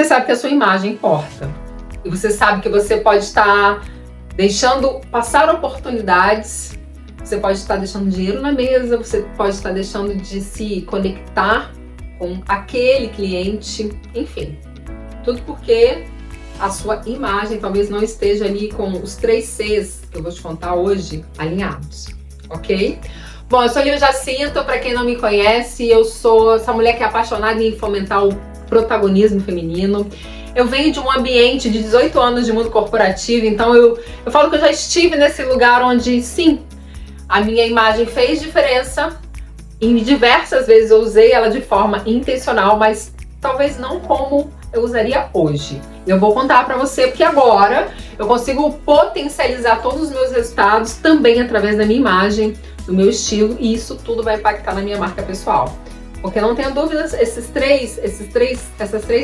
sabe que a sua imagem importa. E você sabe que você pode estar deixando passar oportunidades, você pode estar deixando dinheiro na mesa, você pode estar deixando de se conectar com aquele cliente, enfim. Tudo porque a sua imagem talvez não esteja ali com os 3 Cs que eu vou te contar hoje alinhados, ok? Bom, eu sou Lívia Jacinto, para quem não me conhece, eu sou essa mulher que é apaixonada em fomentar o protagonismo feminino. Eu venho de um ambiente de 18 anos de mundo corporativo, então eu falo que eu já estive nesse lugar onde, sim, a minha imagem fez diferença. E diversas vezes eu usei ela de forma intencional, mas talvez não como eu usaria hoje. Eu vou contar pra você porque agora eu consigo potencializar todos os meus resultados também através da minha imagem, do meu estilo, e isso tudo vai impactar na minha marca pessoal. Porque não tenha dúvidas, essas três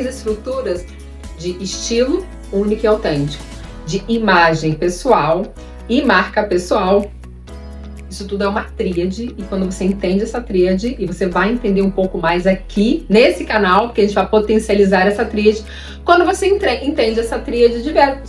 estruturas de estilo único e autêntico, de imagem pessoal e marca pessoal, isso tudo é uma tríade, e quando você entende essa tríade, e você vai entender um pouco mais aqui nesse canal, porque a gente vai potencializar essa tríade, quando você entende essa tríade,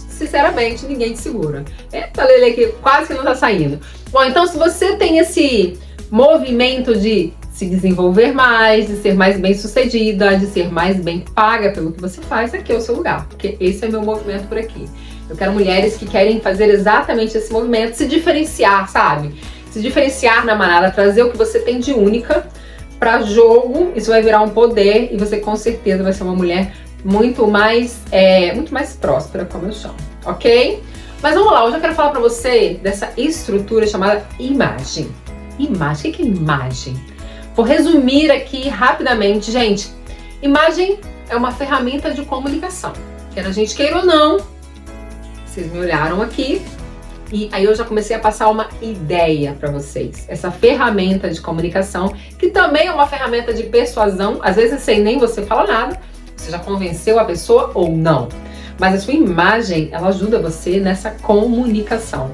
sinceramente, ninguém te segura. Eita, Lele, que quase que não tá saindo. Bom, então se você tem esse movimento de se desenvolver mais, de ser mais bem sucedida, de ser mais bem paga pelo que você faz, aqui é o seu lugar, porque esse é o meu movimento por aqui. Eu quero mulheres que querem fazer exatamente esse movimento, se diferenciar, sabe? Se diferenciar na manada, trazer o que você tem de única para jogo, isso vai virar um poder e você com certeza vai ser uma mulher muito mais próspera, como eu chamo, ok? Mas vamos lá, hoje eu quero falar para você dessa estrutura chamada imagem. Imagem, o que é imagem? Vou resumir aqui rapidamente, gente. Imagem é uma ferramenta de comunicação, quer a gente queira ou não. Vocês me olharam aqui. E aí eu já comecei a passar uma ideia para vocês. Essa ferramenta de comunicação, que também é uma ferramenta de persuasão, às vezes sem nem você falar nada, você já convenceu a pessoa ou não. Mas a sua imagem, ela ajuda você nessa comunicação.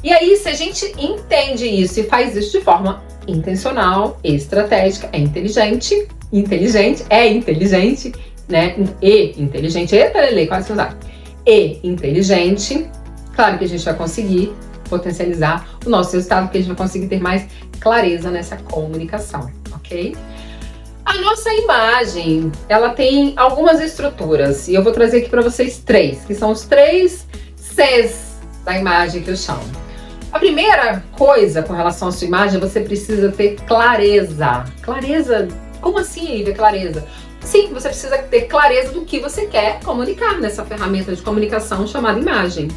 E aí, se a gente entende isso e faz isso de forma intencional, estratégica, é inteligente, né? E inteligente, eita, Lele, quase não dá. E inteligente. Claro que a gente vai conseguir potencializar o nosso resultado, porque a gente vai conseguir ter mais clareza nessa comunicação, ok? A nossa imagem, ela tem algumas estruturas, e eu vou trazer aqui para vocês 3, que são os 3 Cs da imagem que eu chamo. A primeira coisa com relação à sua imagem, você precisa ter clareza. Clareza? Como assim, Lívia, clareza? Sim, você precisa ter clareza do que você quer comunicar nessa ferramenta de comunicação chamada imagem.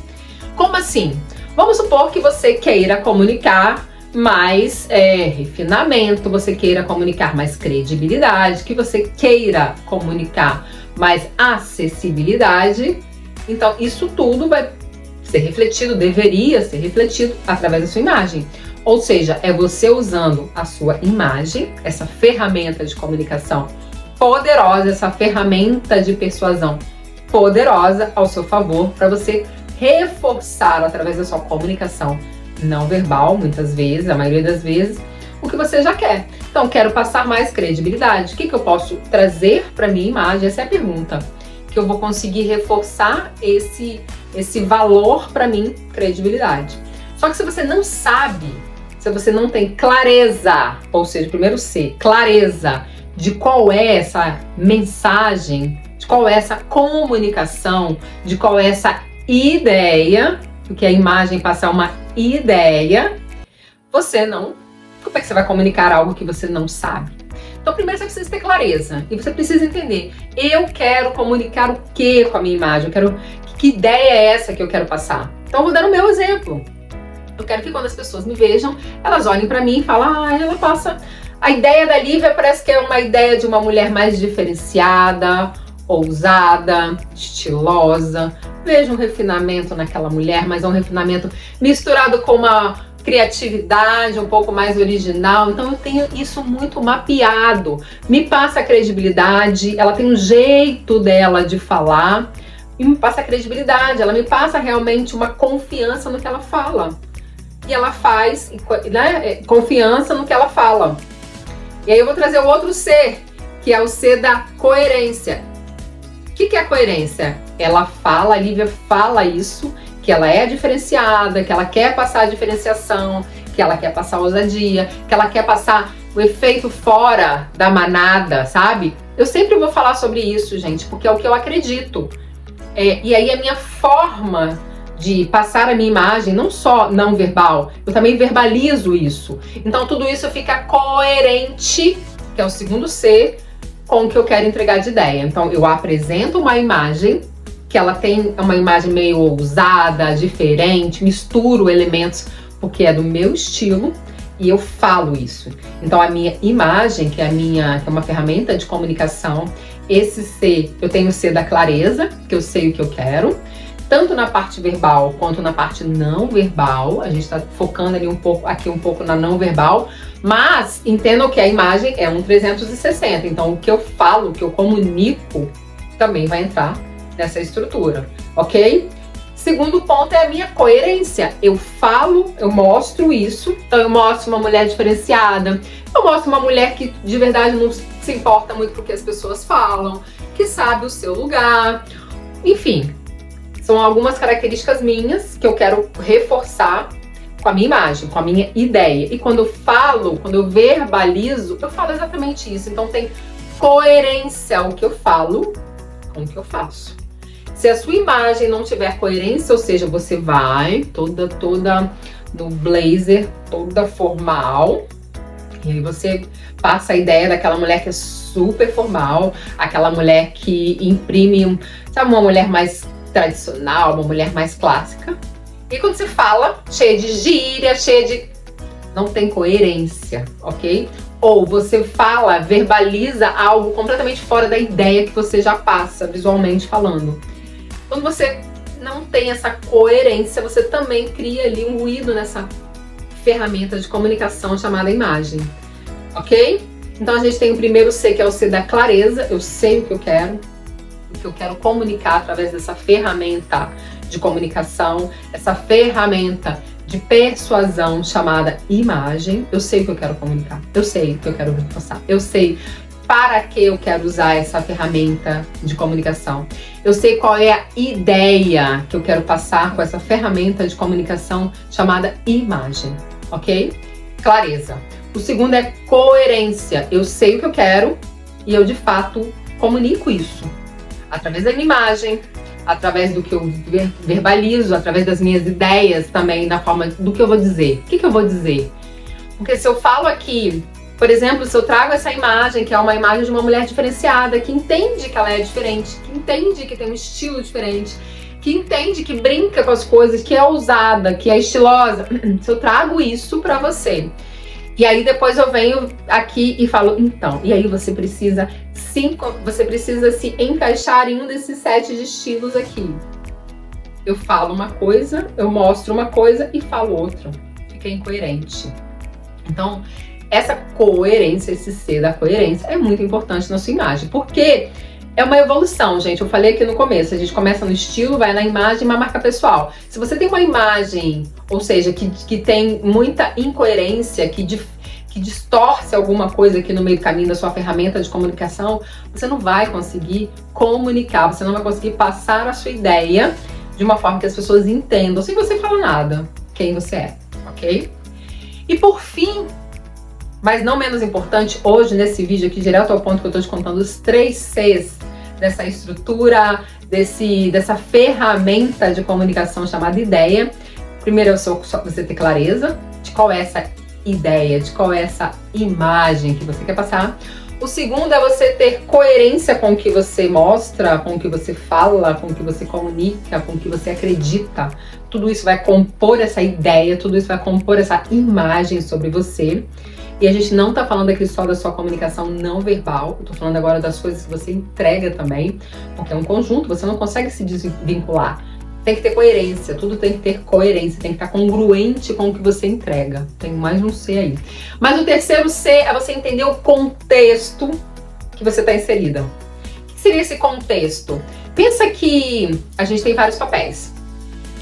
Como assim? Vamos supor que você queira comunicar mais refinamento, você queira comunicar mais credibilidade, que você queira comunicar mais acessibilidade. Então, isso tudo vai ser refletido, deveria ser refletido através da sua imagem. Ou seja, é você usando a sua imagem, essa ferramenta de comunicação poderosa, essa ferramenta de persuasão poderosa ao seu favor, para você reforçar através da sua comunicação não verbal, muitas vezes, a maioria das vezes, o que você já quer. Então, quero passar mais credibilidade. O que eu posso trazer para minha imagem? Essa é a pergunta. Que eu vou conseguir reforçar esse valor para mim, credibilidade. Só que se você não sabe, se você não tem clareza, ou seja, primeiro C, clareza de qual é essa mensagem, de qual é essa comunicação, de qual é essa ideia, porque a imagem passa uma ideia, você não... Como é que você vai comunicar algo que você não sabe? Então, primeiro você precisa ter clareza e você precisa entender, eu quero comunicar o que com a minha imagem? Que ideia é essa que eu quero passar? Então, eu vou dar o meu exemplo. Eu quero que quando as pessoas me vejam, elas olhem pra mim e falem, ela passa... A ideia da Lívia parece que é uma ideia de uma mulher mais diferenciada, ousada, estilosa. Vejo um refinamento naquela mulher, mas é um refinamento misturado com uma criatividade um pouco mais original. Então eu tenho isso muito mapeado. Me passa a credibilidade, ela tem um jeito dela de falar e me passa a credibilidade, ela me passa realmente uma confiança no que ela fala. E ela faz, né, confiança no que ela fala. E aí eu vou trazer o outro C, que é o C da coerência. que é a coerência? A Lívia fala isso, que ela é diferenciada, que ela quer passar a diferenciação, que ela quer passar a ousadia, que ela quer passar o efeito fora da manada, sabe? Eu sempre vou falar sobre isso, gente, porque é o que eu acredito. E aí a minha forma de passar a minha imagem, não só não verbal, eu também verbalizo isso. Então tudo isso fica coerente, que é o segundo C, com o que eu quero entregar de ideia. Então eu apresento uma imagem, que ela tem uma imagem meio ousada, diferente, misturo elementos, porque é do meu estilo, e eu falo isso. Então a minha imagem, que é uma ferramenta de comunicação, esse C, eu tenho o C da clareza, que eu sei o que eu quero, tanto na parte verbal quanto na parte não verbal. A gente está focando ali um pouco na não verbal, mas entendam que a imagem é um 360, então o que eu falo, o que eu comunico, também vai entrar nessa estrutura, ok? Segundo ponto é a minha coerência. Eu falo, eu mostro isso, então eu mostro uma mulher diferenciada, eu mostro uma mulher que de verdade não se importa muito com o que as pessoas falam, que sabe o seu lugar, enfim. São algumas características minhas que eu quero reforçar com a minha imagem, com a minha ideia. E quando eu falo, quando eu verbalizo, eu falo exatamente isso. Então tem coerência o que eu falo com o que eu faço. Se a sua imagem não tiver coerência, ou seja, você vai toda no blazer, toda formal, e aí você passa a ideia daquela mulher que é super formal, aquela mulher que imprime, sabe, uma mulher mais tradicional, uma mulher mais clássica. E quando você fala, cheia de gíria, não tem coerência, ok? Ou você fala, verbaliza algo completamente fora da ideia que você já passa, visualmente falando. Quando você não tem essa coerência, você também cria ali um ruído nessa ferramenta de comunicação chamada imagem, ok? Então a gente tem o primeiro C, que é o C da clareza. Eu sei o que eu quero comunicar através dessa ferramenta de comunicação, essa ferramenta de persuasão chamada imagem. Eu sei o que eu quero comunicar, eu sei o que eu quero reforçar, eu sei para que eu quero usar essa ferramenta de comunicação. Eu sei qual é a ideia que eu quero passar com essa ferramenta de comunicação chamada imagem, ok? Clareza. O segundo é coerência. Eu sei o que eu quero e eu, de fato, comunico isso. Através da minha imagem, através do que eu verbalizo, através das minhas ideias também, na forma do que eu vou dizer. O que eu vou dizer? Porque se eu falo aqui, por exemplo, se eu trago essa imagem, que é uma imagem de uma mulher diferenciada, que entende que ela é diferente, que entende que tem um estilo diferente, que entende que brinca com as coisas, que é ousada, que é estilosa, se eu trago isso pra você, e aí depois eu venho aqui e falo, então, e aí você precisa se encaixar em um desses 7 de estilos aqui. Eu falo uma coisa, eu mostro uma coisa e falo outra. Fica incoerente. Então, essa coerência, esse C da coerência é muito importante na sua imagem, porque é uma evolução, gente. Eu falei aqui no começo, a gente começa no estilo, vai na imagem, uma marca pessoal. Se você tem uma imagem, ou seja, que tem muita incoerência, que distorce alguma coisa aqui no meio do caminho da sua ferramenta de comunicação, você não vai conseguir comunicar, você não vai conseguir passar a sua ideia de uma forma que as pessoas entendam, sem você falar nada, quem você é, ok? E por fim, mas não menos importante, hoje nesse vídeo aqui, direto ao ponto que eu tô te contando, os 3 Cs dessa estrutura, dessa ferramenta de comunicação chamada ideia. Primeiro é você ter clareza de qual é essa ideia, de qual é essa imagem que você quer passar. O segundo é você ter coerência com o que você mostra, com o que você fala, com o que você comunica, com o que você acredita. Tudo isso vai compor essa ideia, tudo isso vai compor essa imagem sobre você. E a gente não tá falando aqui só da sua comunicação não verbal, eu tô falando agora das coisas que você entrega também, porque é um conjunto, você não consegue se desvincular. Tem que ter coerência, tudo tem que ter coerência, tem que estar congruente com o que você entrega. Tem mais um C aí. Mas o terceiro C é você entender o contexto que você está inserida. O que seria esse contexto? Pensa que a gente tem vários papéis,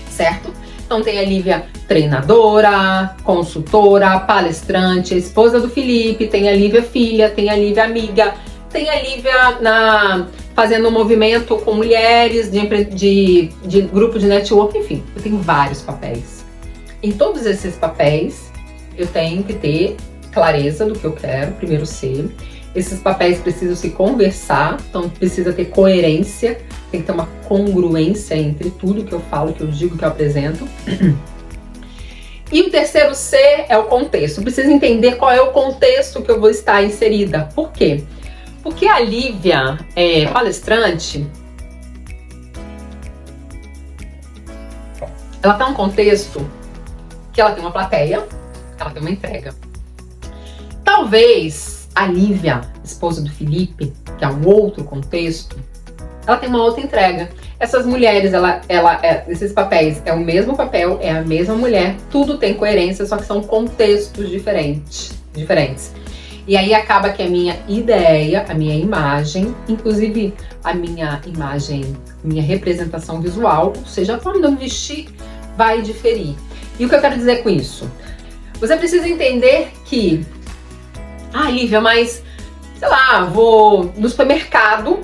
certo? Então tem a Lívia treinadora, consultora, palestrante, esposa do Felipe, tem a Lívia filha, tem a Lívia amiga, tem a Lívia fazendo um movimento com mulheres, de grupo de network, enfim, eu tenho vários papéis. Em todos esses papéis, eu tenho que ter clareza do que eu quero, primeiro ser. Esses papéis precisam se conversar, então precisa ter coerência, tem que ter uma congruência entre tudo que eu falo, que eu digo, que eu apresento. E o terceiro C é o contexto. Precisa entender qual é o contexto que eu vou estar inserida. Por quê? Porque a Lívia é palestrante, ela está num contexto que ela tem uma plateia, ela tem uma entrega. Talvez a Lívia, esposa do Felipe, que é um outro contexto, ela tem uma outra entrega. Essas mulheres, esses papéis é o mesmo papel, é a mesma mulher, tudo tem coerência, só que são contextos diferentes. E aí acaba que a minha ideia, a minha imagem, inclusive a minha imagem, minha representação visual, ou seja, a forma de eu vestir, vai diferir. E o que eu quero dizer com isso? Você precisa entender que, Lívia, mas, sei lá, vou no supermercado.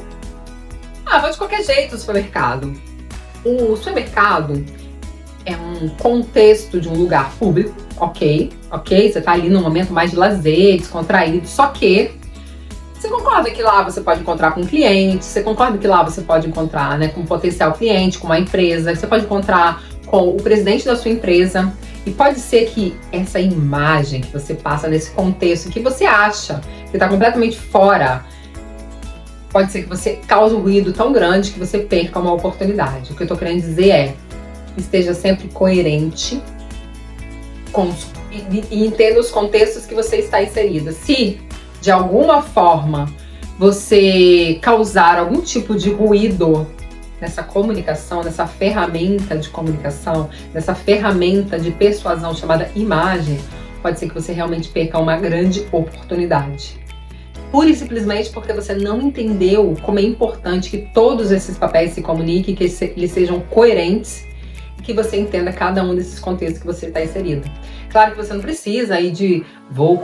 Vou de qualquer jeito no supermercado. O supermercado é um contexto de um lugar público, ok? Você tá ali num momento mais de lazer, descontraído, só que você concorda que lá você pode encontrar com um cliente, você concorda que lá você pode encontrar, né, com um potencial cliente, com uma empresa, você pode encontrar com o presidente da sua empresa, e pode ser que essa imagem que você passa nesse contexto, que você acha que tá completamente fora, pode ser que você cause um ruído tão grande que você perca uma oportunidade. O que eu tô querendo dizer é, esteja sempre coerente e entenda os contextos que você está inserida. Se, de alguma forma, você causar algum tipo de ruído nessa comunicação, nessa ferramenta de comunicação, nessa ferramenta de persuasão chamada imagem, pode ser que você realmente perca uma grande oportunidade. Pura e simplesmente porque você não entendeu como é importante que todos esses papéis se comuniquem, que eles sejam coerentes e que você entenda cada um desses contextos que você está inserido. Claro que você não precisa aí de vou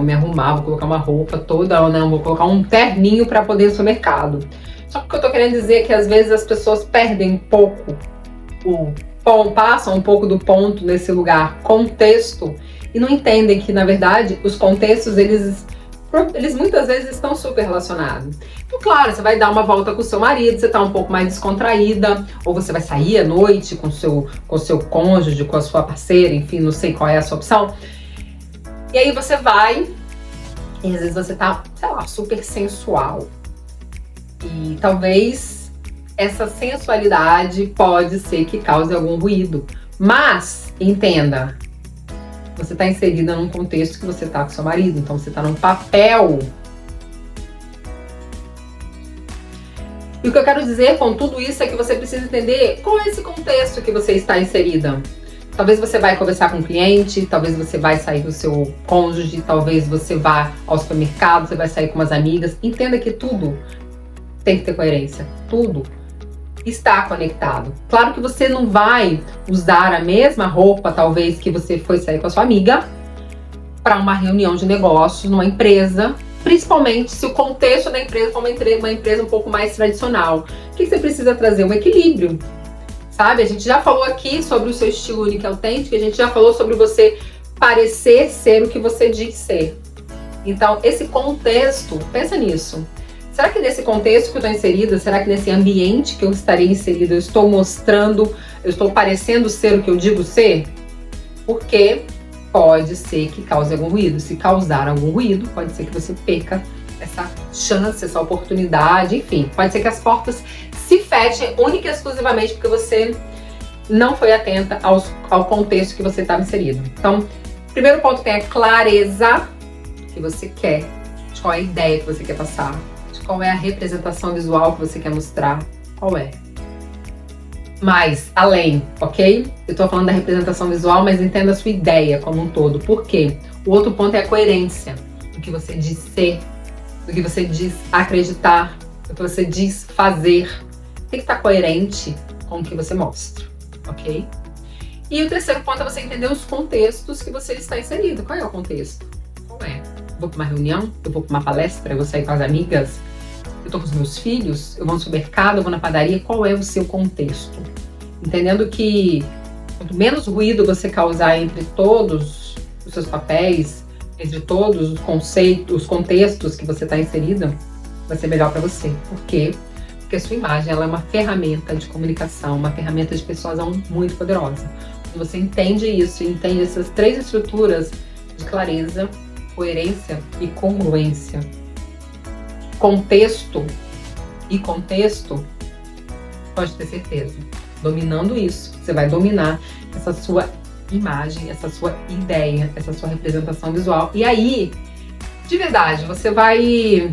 me arrumar, vou colocar uma roupa toda, ou não, vou colocar um terninho para poder ir ao supermercado. Só que o que eu tô querendo dizer é que às vezes as pessoas perdem um pouco passam um pouco do ponto nesse lugar, contexto, e não entendem que, na verdade, os contextos, eles muitas vezes estão super relacionados. Então, claro, você vai dar uma volta com o seu marido, você tá um pouco mais descontraída, ou você vai sair à noite com o seu cônjuge, com a sua parceira, enfim, não sei qual é a sua opção. E aí você vai, e às vezes você tá, sei lá, super sensual. E talvez essa sensualidade pode ser que cause algum ruído. Mas, entenda, você está inserida num contexto que você está com seu marido, então você está num papel. E o que eu quero dizer com tudo isso é que você precisa entender qual é esse contexto que você está inserida. Talvez você vai conversar com um cliente, talvez você vai sair com o seu cônjuge, talvez você vá ao supermercado, você vai sair com umas amigas. Entenda que tudo tem que ter coerência, tudo está conectado. Claro que você não vai usar a mesma roupa, talvez, que você foi sair com a sua amiga para uma reunião de negócios numa empresa, principalmente se o contexto da empresa for uma empresa um pouco mais tradicional. O que você precisa trazer? Um equilíbrio, sabe? A gente já falou aqui sobre o seu estilo único e autêntico, a gente já falou sobre você parecer ser o que você diz ser. Então, esse contexto, pensa nisso. Será que nesse contexto que eu estou inserida, será que nesse ambiente que eu estarei inserida, eu estou mostrando, eu estou parecendo ser o que eu digo ser? Porque pode ser que cause algum ruído. Se causar algum ruído, pode ser que você perca essa chance, essa oportunidade, enfim. Pode ser que as portas se fechem única e exclusivamente porque você não foi atenta ao contexto que você estava inserido. Então, primeiro ponto tem a clareza que você quer, de qual é a ideia que você quer passar, qual é a representação visual que você quer mostrar, qual é. Mas, além, ok? Eu tô falando da representação visual, mas entenda a sua ideia como um todo. Por quê? O outro ponto é a coerência do que você diz ser, do que você diz acreditar, do que você diz fazer. Tem que estar coerente com o que você mostra, ok? E o terceiro ponto é você entender os contextos que você está inserido. Qual é o contexto? Qual é? Eu vou para uma reunião? Eu vou para uma palestra? Eu vou sair com as amigas? eu tô com os meus filhos, eu vou no supermercado, eu vou na padaria, qual é o seu contexto? Entendendo que quanto menos ruído você causar entre todos os seus papéis, entre todos os conceitos, os contextos que você está inserida, vai ser melhor para você. Por quê? Porque a sua imagem ela é uma ferramenta de comunicação, uma ferramenta de persuasão muito poderosa. Quando você entende isso e entende essas 3 estruturas de clareza, coerência e congruência, contexto e contexto, pode ter certeza. Dominando isso, você vai dominar essa sua imagem, essa sua ideia, essa sua representação visual. E aí, de verdade, você vai...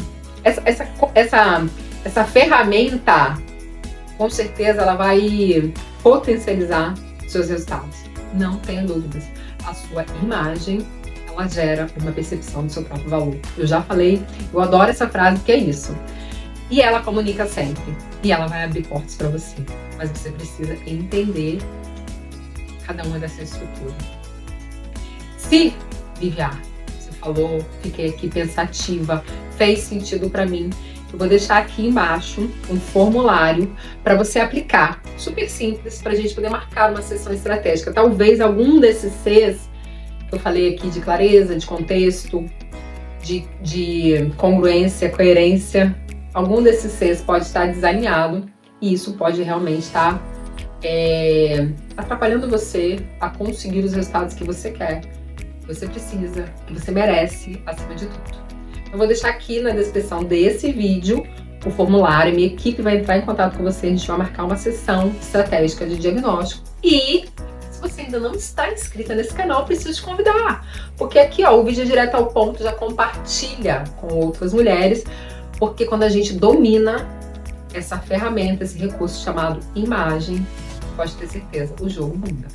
Essa ferramenta, com certeza, ela vai potencializar seus resultados. Não tenha dúvidas. A sua imagem, ela gera uma percepção do seu próprio valor. Eu já falei, eu adoro essa frase, porque é isso. E ela comunica sempre. E ela vai abrir portas para você. Mas você precisa entender cada uma dessas estruturas. Se, Viviane, você falou, fiquei aqui pensativa, fez sentido para mim, eu vou deixar aqui embaixo um formulário para você aplicar. Super simples, para a gente poder marcar uma sessão estratégica. Talvez algum desses Cs que eu falei aqui de clareza, de contexto, de congruência, coerência, algum desses Cs pode estar desalinhado e isso pode realmente estar atrapalhando você a conseguir os resultados que você quer, que você precisa, que você merece, acima de tudo. Eu vou deixar aqui na descrição desse vídeo o formulário, minha equipe vai entrar em contato com você, a gente vai marcar uma sessão estratégica de diagnóstico. E se você ainda não está inscrita nesse canal, eu preciso te convidar, porque aqui ó, o vídeo é direto ao ponto, já compartilha com outras mulheres, porque quando a gente domina essa ferramenta, esse recurso chamado imagem, pode ter certeza, o jogo muda.